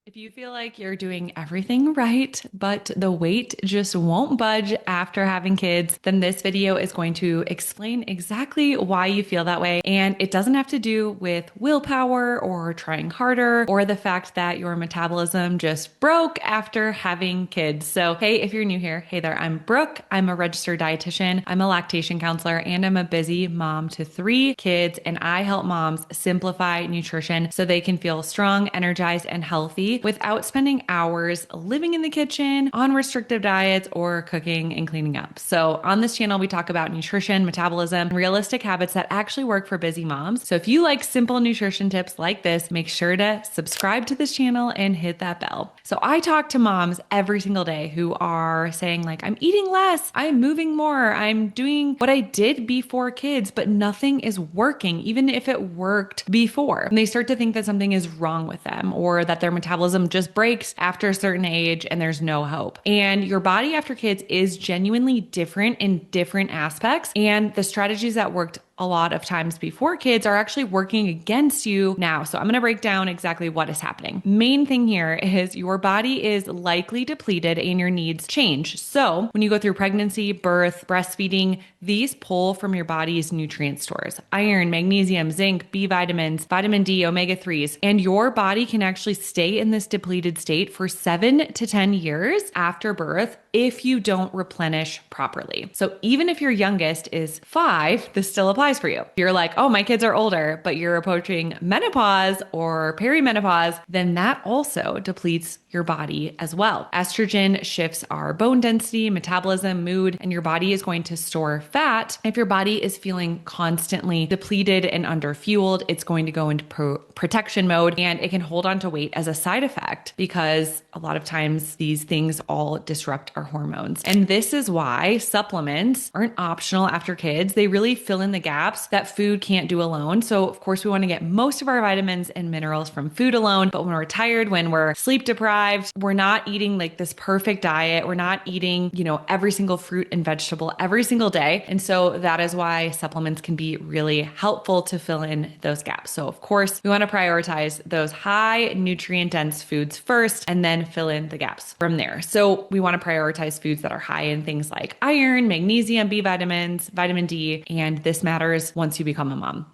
If you feel like you're doing everything right, but the weight just won't budge after having kids, then this video is going to explain exactly why you feel that way. And it doesn't have to do with willpower or trying harder or the fact that your metabolism just broke after having kids. So, hey, if you're new here, hey there, I'm Brooke. I'm a registered dietitian. I'm a lactation counselor and I'm a busy mom to 3 kids. And I help moms simplify nutrition so they can feel strong, energized, and healthy without spending hours living in the kitchen on restrictive diets or cooking and cleaning up. So on this channel, we talk about nutrition, metabolism, realistic habits that actually work for busy moms. So if you like simple nutrition tips like this, make sure to subscribe to this channel and hit that bell. So I talk to moms every single day who are saying like, I'm eating less, I'm moving more, I'm doing what I did before kids, but nothing is working, even if it worked before. And they start to think that something is wrong with them or that their metabolism just breaks after a certain age and there's no hope. And your body after kids is genuinely different in different aspects. And the strategies that worked a lot of times before kids are actually working against you now. So I'm going to break down exactly what is happening. Main thing here is your body is likely depleted and your needs change. So when you go through pregnancy, birth, breastfeeding, these pull from your body's nutrient stores: iron, magnesium, zinc, B vitamins, vitamin D, omega-3s, and your body can actually stay in this depleted state for 7 to 10 years after birth if you don't replenish properly. So even if your youngest is 5, this still applies for you. If you're like, oh, my kids are older, but you're approaching menopause or perimenopause, then that also depletes your body as well. Estrogen shifts our bone density, metabolism, mood, and your body is going to store fat. If your body is feeling constantly depleted and underfueled, it's going to go into protection mode and it can hold on to weight as a side effect because a lot of times these things all disrupt our hormones. And this is why supplements aren't optional after kids. They really fill in the gaps that food can't do alone. So of course we want to get most of our vitamins and minerals from food alone, but when we're tired, when we're sleep deprived, we're not eating like this perfect diet. We're not eating, every single fruit and vegetable every single day. And so that is why supplements can be really helpful to fill in those gaps. So of course we want to prioritize those high nutrient dense foods first and then fill in the gaps from there. So we want to prioritize foods that are high in things like iron, magnesium, B vitamins, vitamin D, and this matters once you become a mom.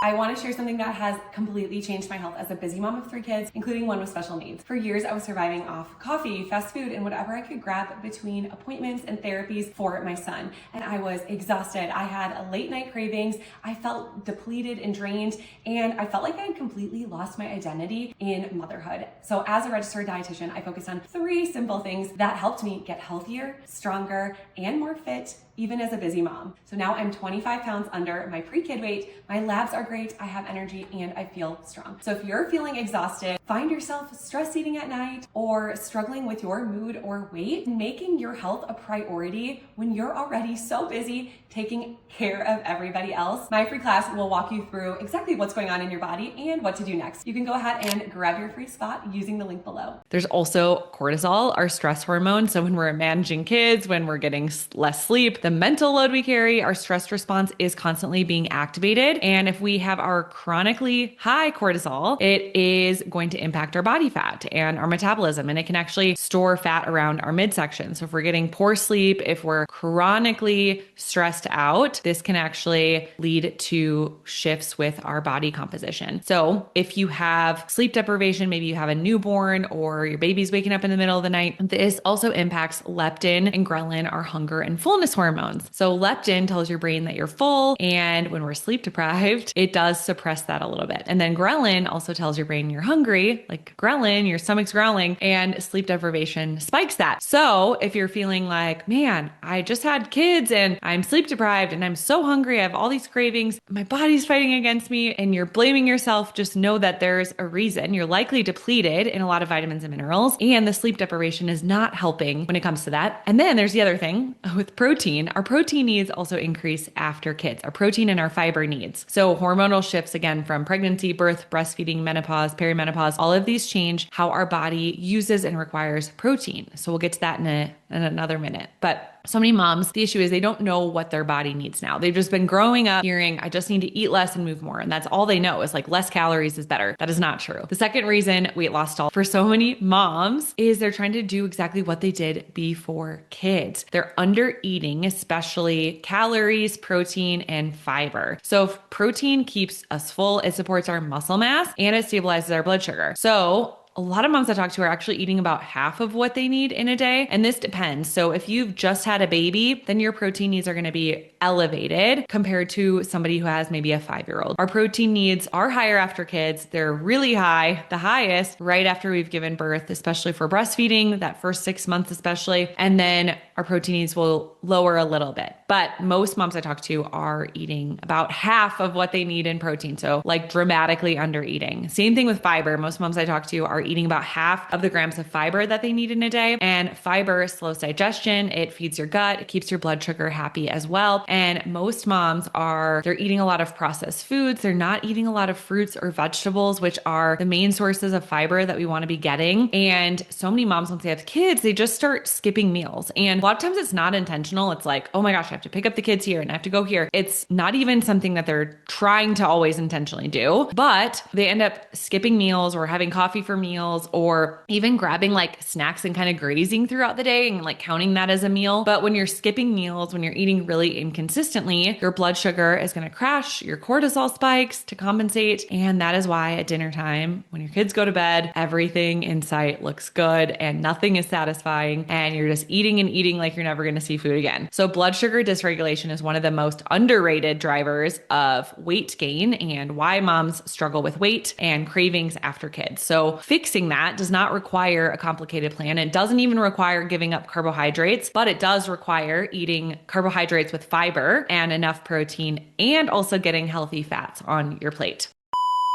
I want to share something that has completely changed my health as a busy mom of 3 kids, including one with special needs. For years, I was surviving off coffee, fast food, and whatever I could grab between appointments and therapies for my son. And I was exhausted. I had late night cravings. I felt depleted and drained, and I felt like I had completely lost my identity in motherhood. So as a registered dietitian, I focused on 3 simple things that helped me get healthier, stronger, and more fit, even as a busy mom. So now I'm 25 pounds under my pre-kid weight. My labs are great. I have energy and I feel strong. So if you're feeling exhausted, find yourself stress eating at night or struggling with your mood or weight, making your health a priority when you're already so busy taking care of everybody else, my free class will walk you through exactly what's going on in your body and what to do next. You can go ahead and grab your free spot using the link below. There's also cortisol, our stress hormone. So when we're managing kids, when we're getting less sleep, the mental load we carry, our stress response is constantly being activated. And if we have our chronically high cortisol, it is going to impact our body fat and our metabolism, and it can actually store fat around our midsection. So if we're getting poor sleep, if we're chronically stressed out, this can actually lead to shifts with our body composition. So if you have sleep deprivation, maybe you have a newborn or your baby's waking up in the middle of the night, this also impacts leptin and ghrelin, our hunger and fullness hormones. So leptin tells your brain that you're full, and when we're sleep deprived, it does suppress that a little bit. And then ghrelin also tells your brain you're hungry, like ghrelin, your stomach's growling, and sleep deprivation spikes that. So if you're feeling like, man, I just had kids and I'm sleep deprived and I'm so hungry, I have all these cravings, my body's fighting against me, and you're blaming yourself, just know that there's a reason. You're likely depleted in a lot of vitamins and minerals, and the sleep deprivation is not helping when it comes to that. And then there's the other thing with protein. Our protein needs also increase after kids, our protein and our fiber needs. So hormonal shifts, again, from pregnancy, birth, breastfeeding, menopause, perimenopause, all of these change how our body uses and requires protein. So we'll get to that in another minute. But so many moms, the issue is they don't know what their body needs now. They've just been growing up hearing, I just need to eat less and move more. And that's all they know is like less calories is better. That is not true. The second reason weight loss stalls for so many moms is they're trying to do exactly what they did before kids. They're under eating, especially calories, protein, and fiber. So if protein keeps us full, it supports our muscle mass and it stabilizes our blood sugar. So a lot of moms I talk to are actually eating about half of what they need in a day. And this depends. So if you've just had a baby, then your protein needs are going to be elevated compared to somebody who has maybe a 5-year-old. Our protein needs are higher after kids. They're really high, the highest right after we've given birth, especially for breastfeeding, that first 6 months, especially. And then our protein needs will lower a little bit. But most moms I talk to are eating about half of what they need in protein. So like dramatically under eating. Same thing with fiber. Most moms I talk to are eating about half of the grams of fiber that they need in a day. And fiber slows digestion. It feeds your gut. It keeps your blood sugar happy as well. And most moms they're eating a lot of processed foods. They're not eating a lot of fruits or vegetables, which are the main sources of fiber that we want to be getting. And so many moms, once they have kids, they just start skipping meals. And a lot of times it's not intentional. It's like, oh my gosh, I have to pick up the kids here and I have to go here. It's not even something that they're trying to always intentionally do, but they end up skipping meals or having coffee for meals or even grabbing like snacks and kind of grazing throughout the day and like counting that as a meal. But when you're skipping meals, when you're eating really inconsistently, your blood sugar is going to crash, your cortisol spikes to compensate. And that is why at dinner time, when your kids go to bed, everything in sight looks good and nothing is satisfying. And you're just eating and eating like you're never going to see food again. So blood sugar dysregulation is one of the most underrated drivers of weight gain and why moms struggle with weight and cravings after kids. So fixing that does not require a complicated plan. It doesn't even require giving up carbohydrates, but it does require eating carbohydrates with fiber and enough protein and also getting healthy fats on your plate.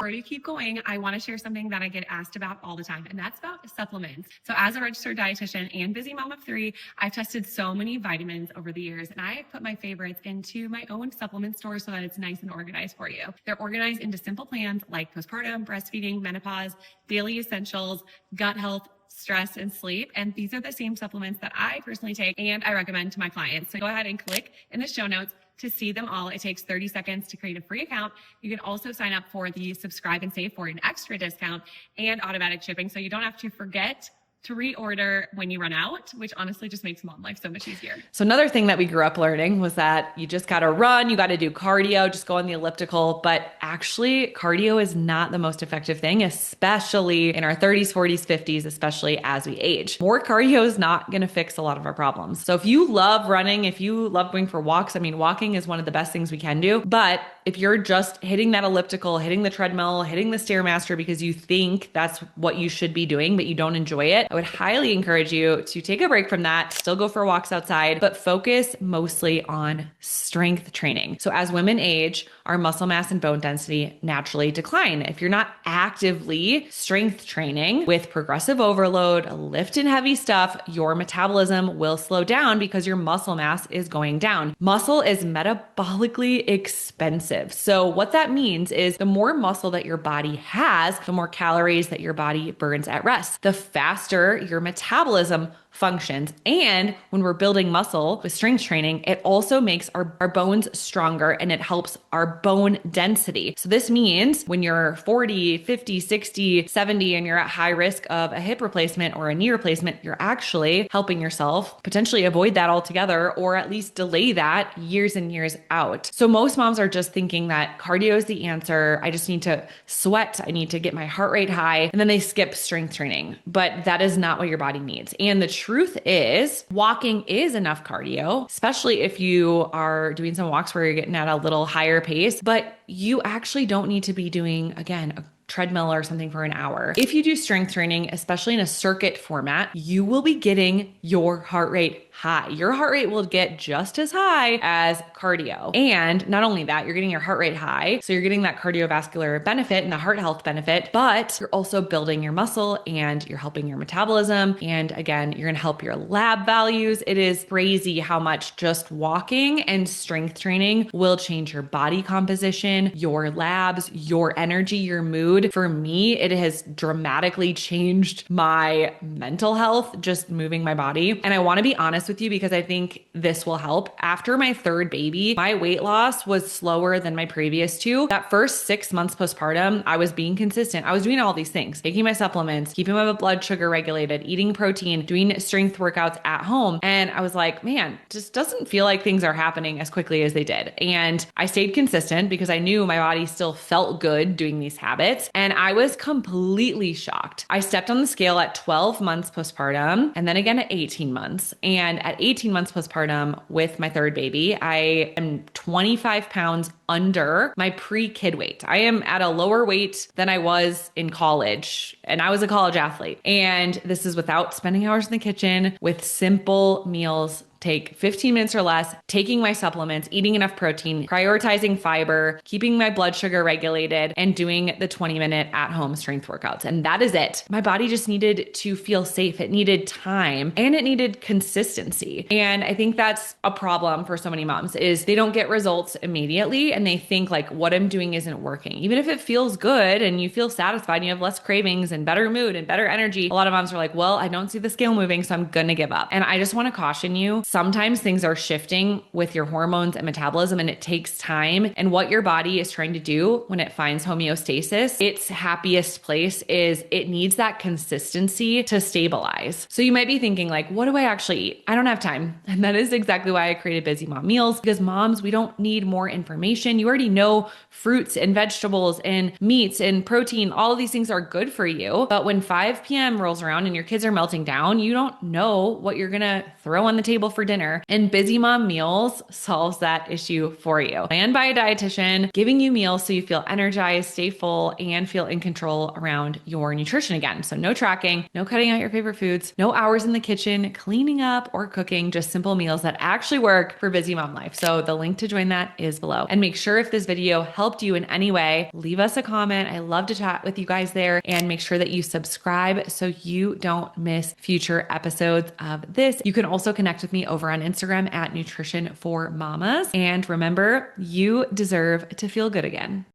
Before you keep going, I want to share something that I get asked about all the time, and that's about supplements. So as a registered dietitian and busy mom of 3, I've tested so many vitamins over the years, and I put my favorites into my own supplement store so that it's nice and organized for you. They're organized into simple plans like postpartum, breastfeeding, menopause, daily essentials, gut health, stress, and sleep. And these are the same supplements that I personally take and I recommend to my clients. So go ahead and click in the show notes to see them all. It takes 30 seconds to create a free account. You can also sign up for the subscribe and save for an extra discount and automatic shipping. So you don't have to forget to reorder when you run out, which honestly just makes mom life so much easier. So another thing that we grew up learning was that you just got to run, you got to do cardio, just go on the elliptical. But actually cardio is not the most effective thing, especially in our 30s, 40s, 50s, especially as we age. More cardio is not going to fix a lot of our problems. So if you love running, if you love going for walks, I mean, walking is one of the best things we can do. But if you're just hitting that elliptical, hitting the treadmill, hitting the Stairmaster because you think that's what you should be doing, but you don't enjoy it, I would highly encourage you to take a break from that, still go for walks outside, but focus mostly on strength training. So as women age, our muscle mass and bone density naturally decline. If you're not actively strength training with progressive overload, lifting heavy stuff, your metabolism will slow down because your muscle mass is going down. Muscle is metabolically expensive. So what that means is the more muscle that your body has, the more calories that your body burns at rest, the faster your metabolism functions. And when we're building muscle with strength training, it also makes our bones stronger and it helps our bone density. So this means when you're 40, 50, 60, 70, and you're at high risk of a hip replacement or a knee replacement, you're actually helping yourself potentially avoid that altogether, or at least delay that years and years out. So most moms are just thinking that cardio is the answer. I just need to sweat. I need to get my heart rate high. And then they skip strength training, but that is not what your body needs. And the truth is walking is enough cardio, especially if you are doing some walks where you're getting at a little higher pace, but you actually don't need to be doing, again, a treadmill or something for an hour. If you do strength training, especially in a circuit format, you will be getting your heart rate high. Your heart rate will get just as high as cardio. And not only that, you're getting your heart rate high. So you're getting that cardiovascular benefit and the heart health benefit, but you're also building your muscle and you're helping your metabolism. And again, you're going to help your lab values. It is crazy how much just walking and strength training will change your body composition, your labs, your energy, your mood. For me, it has dramatically changed my mental health, just moving my body. And I want to be honest honest with you because I think this will help. After my third baby, my weight loss was slower than my previous two. That first 6 months postpartum, I was being consistent. I was doing all these things, taking my supplements, keeping my blood sugar regulated, eating protein, doing strength workouts at home. And I was like, man, just doesn't feel like things are happening as quickly as they did. And I stayed consistent because I knew my body still felt good doing these habits. And I was completely shocked. I stepped on the scale at 12 months postpartum and then again at 18 months. And at 18 months postpartum with my third baby, I am 25 pounds under my pre-kid weight. I am at a lower weight than I was in college, and I was a college athlete. And this is without spending hours in the kitchen, with simple meals. Take 15 minutes or less, taking my supplements, eating enough protein, prioritizing fiber, keeping my blood sugar regulated, and doing the 20-minute at-home strength workouts. And that is it. My body just needed to feel safe. It needed time and it needed consistency. And I think that's a problem for so many moms is they don't get results immediately and they think like what I'm doing isn't working. Even if it feels good and you feel satisfied and you have less cravings and better mood and better energy, a lot of moms are like, well, I don't see the scale moving, so I'm going to give up. And I just want to caution you, sometimes things are shifting with your hormones and metabolism and it takes time. And what your body is trying to do when it finds homeostasis, its happiest place is it needs that consistency to stabilize. So you might be thinking like, what do I actually eat? I don't have time. And that is exactly why I created Busy Mom Meals, because moms, we don't need more information. You already know fruits and vegetables and meats and protein. All of these things are good for you. But when 5 p.m. rolls around and your kids are melting down, you don't know what you're going to throw on the table for dinner. And Busy Mom Meals solves that issue for you. Planned by a dietitian, giving you meals so you feel energized, stay full, and feel in control around your nutrition again. So no tracking, no cutting out your favorite foods, no hours in the kitchen, cleaning up or cooking, just simple meals that actually work for busy mom life. So the link to join that is below. And make sure if this video helped you in any way, leave us a comment. I love to chat with you guys there, and make sure that you subscribe so you don't miss future episodes of this. You can also connect with me over on Instagram at Nutrition for Mamas. And remember, you deserve to feel good again.